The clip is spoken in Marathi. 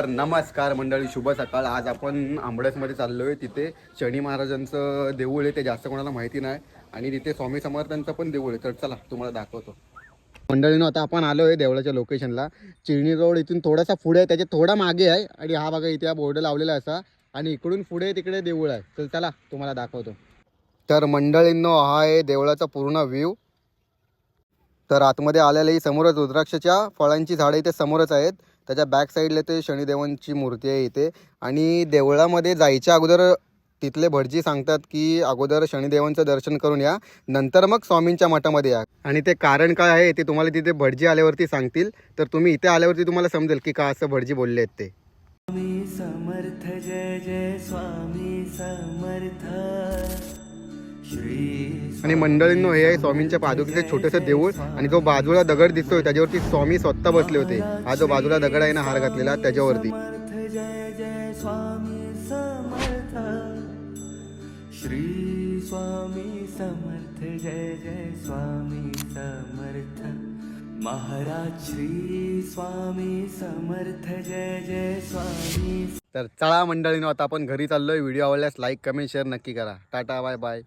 तर नमस्कार मंडळी, शुभ सकाळ. आज आपण आंबडसमध्ये चाललो आहे. तिथे शनी महाराजांचं देऊळ आहे, ते जास्त कोणाला माहिती नाही. आणि तिथे स्वामी समर्थांचं पण देऊळ आहे. तर चला तुम्हाला दाखवतो. मंडळीनं आता आपण आलो आहे देवळाच्या लोकेशनला. चिरणी रोड इथून थोडासा पुढे आहे, त्याच्या थोडा मागे आहे. आणि हा बघा इथे हा बोर्ड लावलेला असा, आणि इकडून पुढे तिकडे देऊळ आहे. तर चला तुम्हाला दाखवतो. तर मंडळींनो, हा आहे देवळाचा पूर्ण व्ह्यू. तर आतमध्ये आलेली समोरच रुद्राक्षाच्या फळांची झाडं इथे समोरच आहेत. त्याच्या बॅक साईडला ते शनिदेवांची मूर्ती आहे इथे. आणि देवळामध्ये जायच्या अगोदर तिथले भटजी सांगतात की अगोदर शनिदेवांचं दर्शन करून या, नंतर मग स्वामींच्या मठामध्ये या. आणि ते कारण काय आहे ते तुम्हाला तिथे भटजी आल्यावरती सांगतील. तर तुम्ही इथे आल्यावरती तुम्हाला समजेल की का असं भटजी बोलले आहेत ते. स्वामी समर्थ, जय जय स्वामी समर्थ. आणि मंडळींनो, हे आहे स्वामींच्या पादुकीचे छोटेसे देऊळ. आणि जो बाजूला दगड दिसतोय त्याच्यावरती स्वामी स्वतः बसले होते. हा जो बाजूला दगड आहे ना, हार घातलेला, त्याच्यावरती. जय जय स्वामी समर्थ. श्री स्वामी समर्थ, जय जय स्वामी समर्थ. महाराज श्री स्वामी समर्थ, जय जय स्वामी. तर चला मंडळींनो, आता आपण घरी चाललोय. व्हिडिओ आवडल्यास लाईक, कमेंट, शेअर नक्की करा. Tata, bye bye.